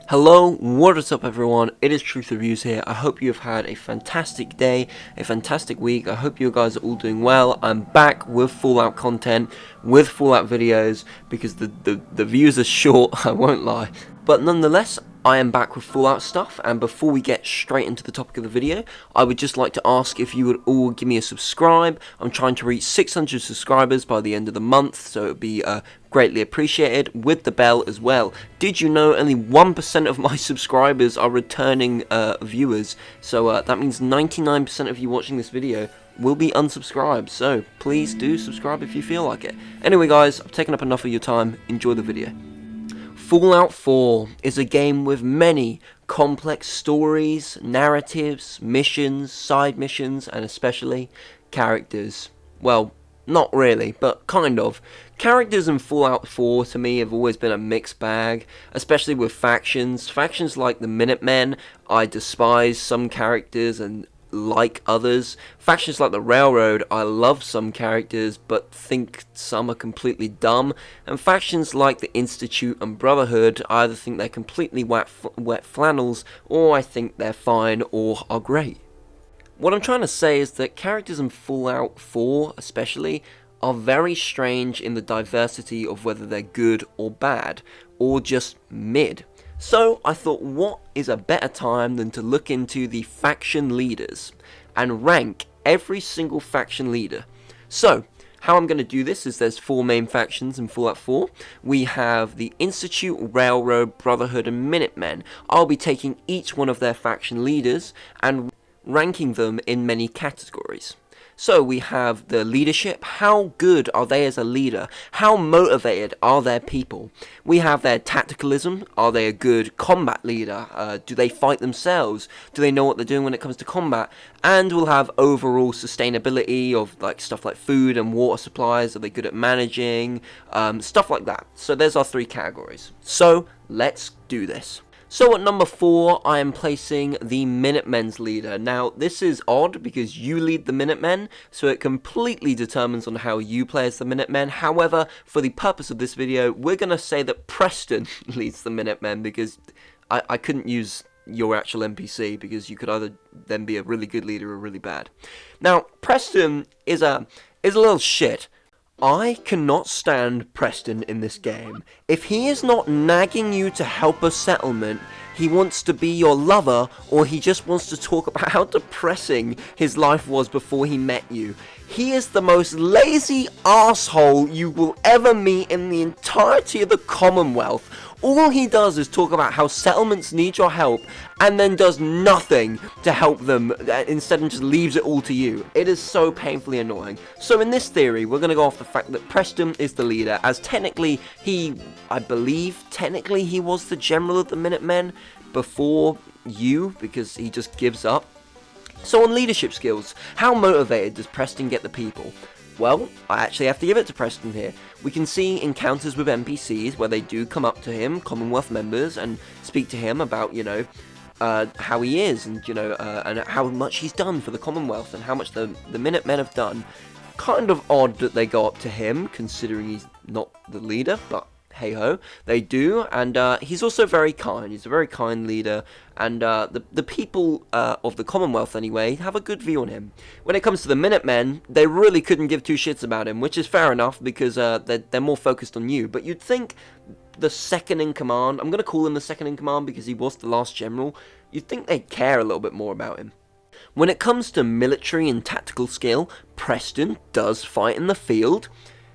Hello, what is up everyone, it is Truth Reviews here. I hope you have had a fantastic day, a fantastic week. I hope you guys are all doing well. I'm back with Fallout content, with Fallout videos, because the views are short, I won't lie. But nonetheless, I am back with Fallout stuff, and before we get straight into the topic of the video, I would just like to ask if you would all give me a subscribe. I'm trying to reach 600 subscribers by the end of the month, so it would be greatly appreciated, with the bell as well. Did you know only 1% of my subscribers are returning viewers? So that means 99% of you watching this video will be unsubscribed, so please do subscribe if you feel like it. Anyway guys, I've taken up enough of your time, enjoy the video. Fallout 4 is a game with many complex stories, narratives, missions, side missions, and especially characters. Well, not really, but kind of. Characters in Fallout 4 to me have always been a mixed bag, especially with factions. Factions like the Minutemen, I despise some characters and like others. Factions like the Railroad, I love some characters but think some are completely dumb. And factions like the Institute and Brotherhood, I either think they're completely wet flannels, or I think they're fine or are great. What I'm trying to say is that characters in Fallout 4 especially are very strange in the diversity of whether they're good or bad, or just mid. So I thought, what is a better time than to look into the faction leaders and rank every single faction leader. So how I'm going to do this is there's 4 main factions in Fallout 4. We have the Institute, Railroad, Brotherhood, and Minutemen. I'll be taking each one of their faction leaders and ranking them in many categories. So we have the leadership. How good are they as a leader? How motivated are their people? We have their tacticalism. Are they a good combat leader? Do they fight themselves? Do they know what they're doing when it comes to combat? And we'll have overall sustainability of like stuff like food and water supplies. Are they good at managing? Stuff like that. So there's our 3 categories. So let's do this. So at number 4, I am placing the Minutemen's leader. Now, this is odd because you lead the Minutemen, so it completely determines on how you play as the Minutemen. However, for the purpose of this video, we're going to say that Preston leads the Minutemen because I couldn't use your actual NPC because you could either then be a really good leader or really bad. Now, Preston is a little shit. I cannot stand Preston in this game. If he is not nagging you to help a settlement, he wants to be your lover, or he just wants to talk about how depressing his life was before he met you. He is the most lazy asshole you will ever meet in the entirety of the Commonwealth. All he does is talk about how settlements need your help, and then does nothing to help them, instead just leaves it all to you. It is so painfully annoying. So in this theory, we're going to go off the fact that Preston is the leader, as technically I believe he was the general of the Minutemen before you, because he just gives up. So on leadership skills, how motivated does Preston get the people? Well, I actually have to give it to Preston here. We can see encounters with NPCs where they do come up to him, Commonwealth members, and speak to him about, how he is, and, and how much he's done for the Commonwealth, and how much the Minutemen have done. Kind of odd that they go up to him, considering he's not the leader, but hey-ho, they do, and he's also very kind. He's a very kind leader, and the people of the Commonwealth, anyway, have a good view on him. When it comes to the Minutemen, they really couldn't give 2 shits about him, which is fair enough, because they're more focused on you, but you'd think the second-in-command, I'm going to call him the second-in-command because he was the last general, you'd think they'd care a little bit more about him. When it comes to military and tactical skill, Preston does fight in the field.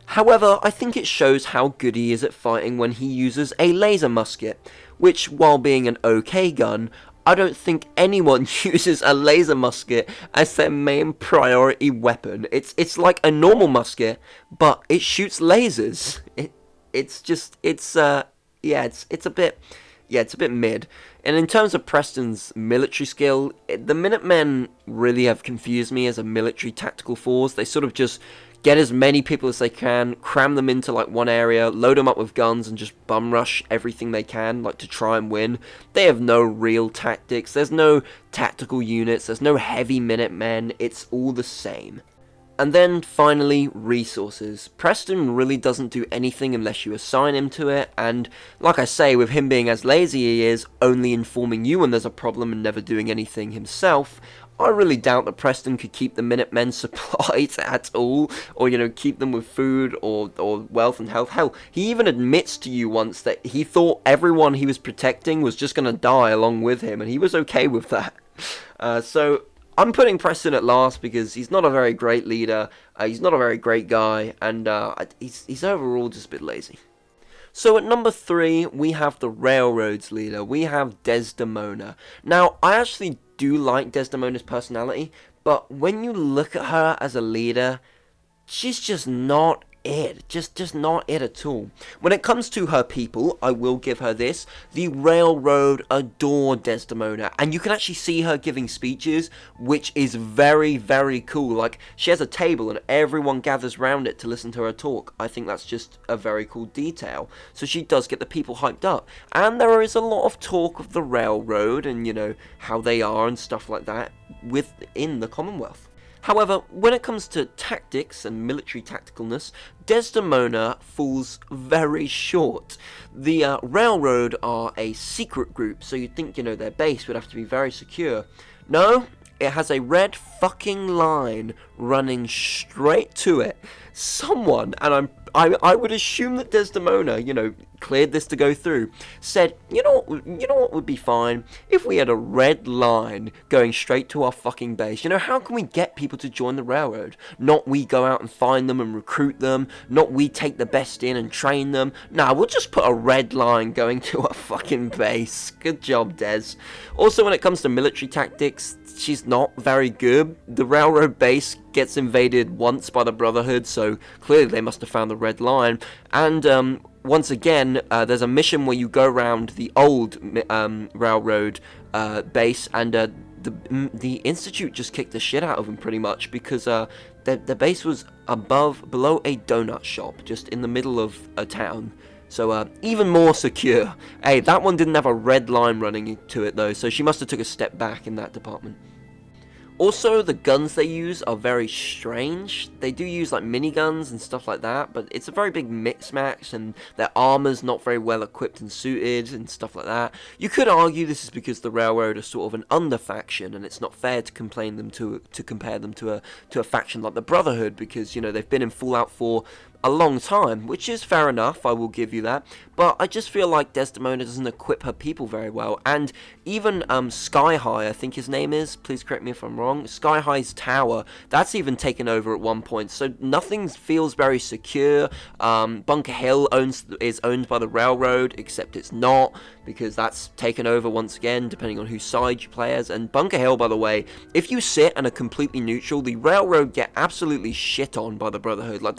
However, I think it shows how good he is at fighting when he uses a laser musket, which, while being an okay gun, I don't think anyone uses a laser musket as their main priority weapon. It's like a normal musket, but it shoots lasers. It's a bit mid. And in terms of Preston's military skill, the Minutemen really have confused me as a military tactical force. They sort of just get as many people as they can, cram them into like one area, load them up with guns, and just bum rush everything they can, like to try and win. They have no real tactics. There's no tactical units. There's no heavy Minutemen. It's all the same. And then finally, resources. Preston really doesn't do anything unless you assign him to it, and like I say, with him being as lazy he is, only informing you when there's a problem and never doing anything himself, I really doubt that Preston could keep the Minutemen supplied at all, or, you know, keep them with food or wealth and health. Hell, he even admits to you once that he thought everyone he was protecting was just going to die along with him, and he was okay with that. So I'm putting Preston at last because he's not a very great leader, he's not a very great guy, and he's overall just a bit lazy. So at number 3, we have the Railroads leader. We have Desdemona. Now, I actually do like Desdemona's personality, but when you look at her as a leader, she's just not it. Just not it at all. When it comes to her people, I will give her this. The railroad adore Desdemona, and you can actually see her giving speeches, which is very, very cool. Like, she has a table and everyone gathers round it to listen to her talk. I think that's just a very cool detail. So she does get the people hyped up. And there is a lot of talk of the railroad and, you know, how they are and stuff like that within the Commonwealth. However, when it comes to tactics and military tacticalness, Desdemona falls very short. The Railroad are a secret group, so you'd think, you know, their base would have to be very secure. No, it has a red fucking line running straight to it. Someone, and I would assume that Desdemona, you know, cleared this to go through, said, you know what would be fine? If we had a red line going straight to our fucking base. You know, how can we get people to join the railroad? Not we go out and find them and recruit them, not we take the best in and train them. Nah, we'll just put a red line going to our fucking base. Good job, Des. Also, when it comes to military tactics, she's not very good. The railroad base gets invaded once by the Brotherhood, so clearly they must have found the red line. And once again, there's a mission where you go around the old railroad base, and the Institute just kicked the shit out of them pretty much, because the base was below a donut shop, just in the middle of a town. So, even more secure. Hey, that one didn't have a red line running to it, though, so she must have took a step back in that department. Also, the guns they use are very strange. They do use, like, miniguns and stuff like that, but it's a very big mix-match, and their armor's not very well equipped and suited, and stuff like that. You could argue this is because the Railroad are sort of an under-faction, and it's not fair to compare them to a faction like the Brotherhood, because, you know, they've been in Fallout 4 a long time, which is fair enough, I will give you that, but I just feel like Desdemona doesn't equip her people very well, and even Sky High, I think his name is, please correct me if I'm wrong, Sky High's tower, that's even taken over at one point, so nothing feels very secure. Bunker Hill is owned by the Railroad, except it's not, because that's taken over once again, depending on whose side you play as. And Bunker Hill, by the way, if you sit and are completely neutral, the Railroad get absolutely shit on by the Brotherhood. Like,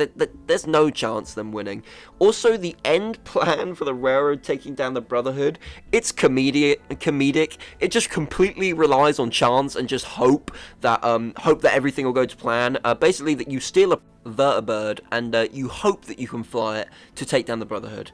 there's no chance of them winning. Also, the end plan for the Railroad taking down the Brotherhood, it's comedic. It just completely relies on chance and just hope that everything will go to plan. Basically, that you steal a vertibird and you hope that you can fly it to take down the Brotherhood.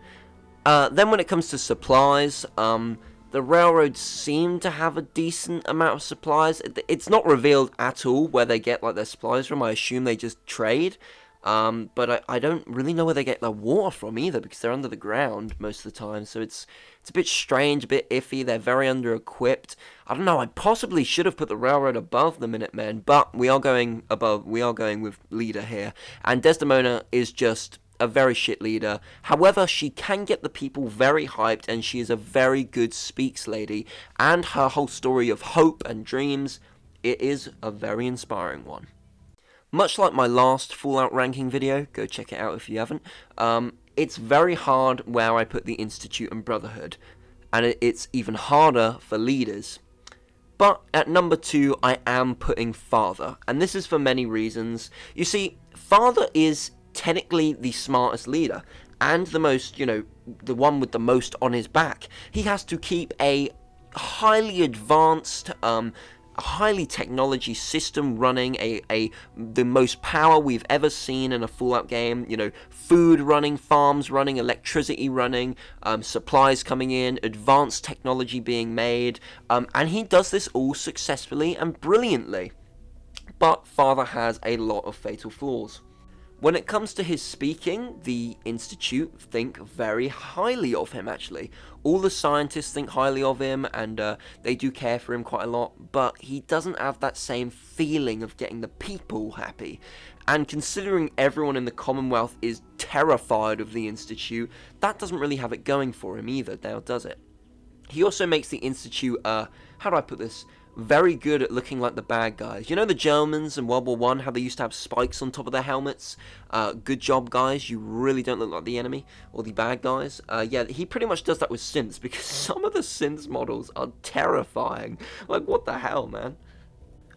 Then when it comes to supplies, the Railroads seem to have a decent amount of supplies. It's not revealed at all where they get like their supplies from. I assume they just trade. But I don't really know where they get their water from either, because they're under the ground most of the time. So it's a bit strange, a bit iffy. They're very under-equipped. I don't know, I possibly should have put the Railroad above the Minutemen, but we are going with leader here. And Desdemona is just a very shit leader. However, she can get the people very hyped, and she is a very good speaks lady, and her whole story of hope and dreams, it is a very inspiring one. Much like my last Fallout ranking video, go check it out if you haven't, it's very hard where I put the Institute and Brotherhood, and it's even harder for leaders. But at number 2, I am putting Father, and this is for many reasons. You see, Father is technically the smartest leader, and the most, you know, the one with the most on his back. He has to keep a highly advanced, highly technology system running, the most power we've ever seen in a Fallout game. You know, food running, farms running, electricity running, supplies coming in, advanced technology being made, and he does this all successfully and brilliantly. but Father has a lot of fatal flaws. When it comes to his speaking, the Institute think very highly of him, actually. All the scientists think highly of him, and they do care for him quite a lot, but he doesn't have that same feeling of getting the people happy. And considering everyone in the Commonwealth is terrified of the Institute, that doesn't really have it going for him either, now does it? He also makes the Institute, how do I put this? Very good at looking like the bad guys. You know the Germans in World War One, how they used to have spikes on top of their helmets? Good job, guys. You really don't look like the enemy or the bad guys. Yeah, he pretty much does that with synths, because some of the synths models are terrifying. Like, what the hell, man?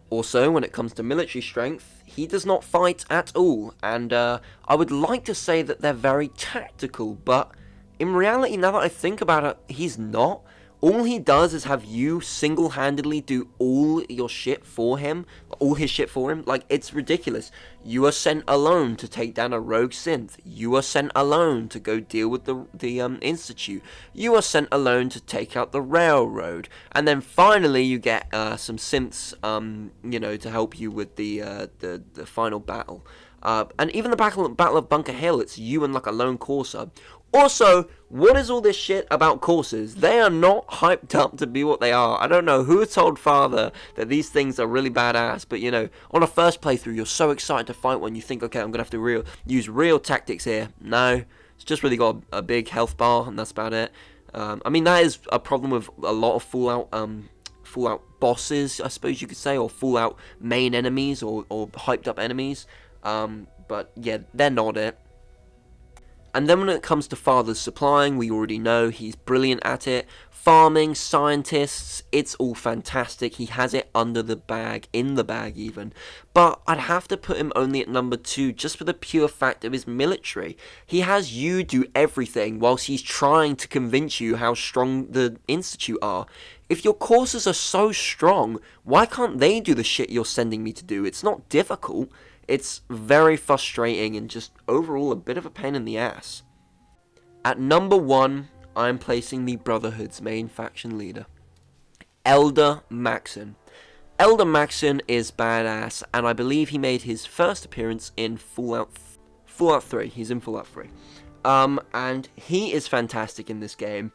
Also, when it comes to military strength, he does not fight at all. And I would like to say that they're very tactical, but in reality, now that I think about it, he's not. All he does is have you single-handedly do all your shit for him, all his shit for him. Like, it's ridiculous. You are sent alone to take down a rogue synth. You are sent alone to go deal with the Institute. You are sent alone to take out the railroad. And then finally you get some synths, you know, to help you with the final battle. And even the battle of Bunker Hill, it's you and like a lone courser. Also, what is all this shit about coursers? They are not hyped up to be what they are. I don't know who told Father that these things are really badass, but you know, on a first playthrough, you're so excited to fight one, you think, okay, I'm gonna have to use real tactics here. No, it's just really got a big health bar, and that's about it. I mean, that is a problem with a lot of Fallout bosses, I suppose you could say, or Fallout main enemies, or hyped up enemies. But yeah, they're not it. And then when it comes to Father's supplying, we already know he's brilliant at it. Farming, scientists, it's all fantastic. He has it under the bag, in the bag even. But I'd have to put him only at number 2 just for the pure fact of his military. He has you do everything whilst he's trying to convince you how strong the Institute are. If your courses are so strong, why can't they do the shit you're sending me to do? It's not difficult. It's very frustrating and just overall a bit of a pain in the ass. At number 1, I'm placing the Brotherhood's main faction leader, Elder Maxson. Elder Maxson is badass, and I believe he made his first appearance in Fallout 3. He's in Fallout 3. And he is fantastic in this game.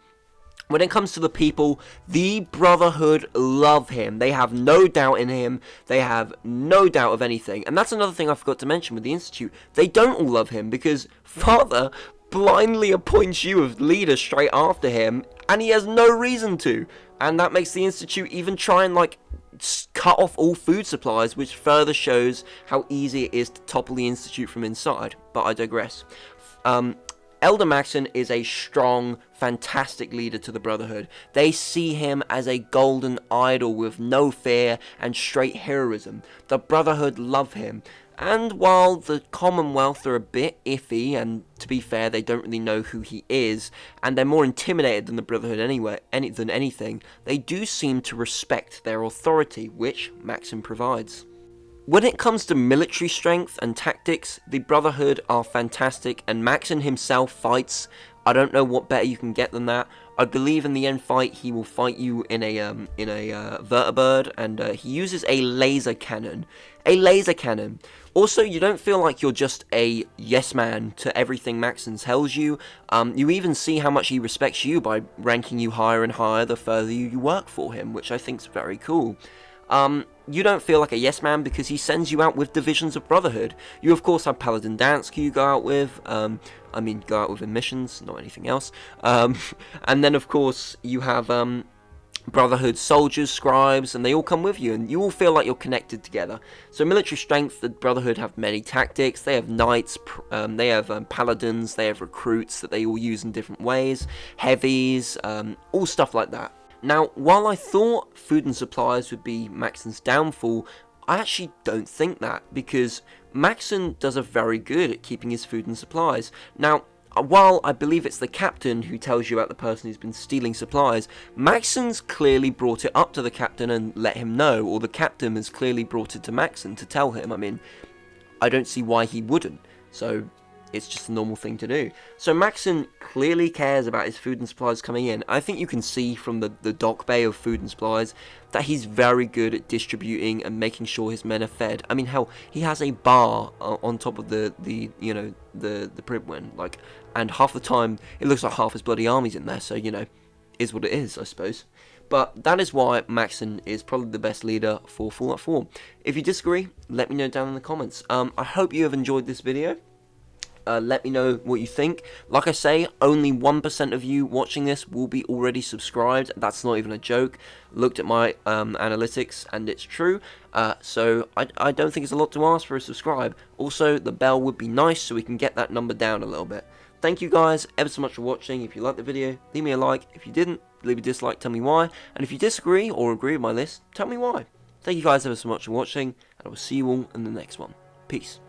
When it comes to the people, the Brotherhood love him. They have no doubt in him. They have no doubt of anything. And that's another thing I forgot to mention with the Institute. They don't all love him because Father blindly appoints you as leader straight after him, and he has no reason to. And that makes the Institute even try and, like, cut off all food supplies, which further shows how easy it is to topple the Institute from inside. But I digress. Elder Maxson is a strong, fantastic leader to the Brotherhood. They see him as a golden idol with no fear and straight heroism. The Brotherhood love him. And while the Commonwealth are a bit iffy, and to be fair, they don't really know who he is, and they're more intimidated than the Brotherhood than anything, they do seem to respect their authority, which Maxson provides. When it comes to military strength and tactics, the Brotherhood are fantastic, and Maxson himself fights. I don't know what better you can get than that. I believe in the end fight he will fight you in a vertibird, and he uses a laser cannon. A laser cannon. Also, you don't feel like you're just a yes man to everything Maxson tells you. You even see how much he respects you by ranking you higher and higher the further you work for him, which I think is very cool. You don't feel like a yes man because he sends you out with divisions of Brotherhood. You of course have Paladin Dansk who you go out with, go out with in missions, not anything else. And then of course you have Brotherhood soldiers, scribes, and they all come with you, and you all feel like you're connected together. So military strength, the Brotherhood have many tactics. They have knights, they have paladins, they have recruits that they all use in different ways, heavies, all stuff like that. Now, while I thought food and supplies would be Maxson's downfall, I actually don't think that, because Maxson does a very good at keeping his food and supplies. Now, while I believe it's the captain who tells you about the person who's been stealing supplies, Maxson's clearly brought it up to the captain and let him know, or the captain has clearly brought it to Maxson to tell him. I mean, I don't see why he wouldn't. So, it's just a normal thing to do. So Maxson clearly cares about his food and supplies coming in. I think you can see from the dock bay of food and supplies that he's very good at distributing and making sure his men are fed. I mean, hell, he has a bar on top of the Pribwin, like, and half the time it looks like half his bloody army's in there. So, you know, is what it is, I suppose. But that is why Maxson is probably the best leader for Fallout 4. If you disagree, let me know down in the comments. I hope you have enjoyed this video. Let me know what you think. Like I say, only 1% of you watching this will be already subscribed. That's not even a joke. Looked at my analytics and it's true. So I don't think it's a lot to ask for a subscribe. Also, the bell would be nice so we can get that number down a little bit. Thank you guys ever so much for watching. If you liked the video, leave me a like. If you didn't, leave a dislike, tell me why. And if you disagree or agree with my list, tell me why. Thank you guys ever so much for watching, and I will see you all in the next one. Peace.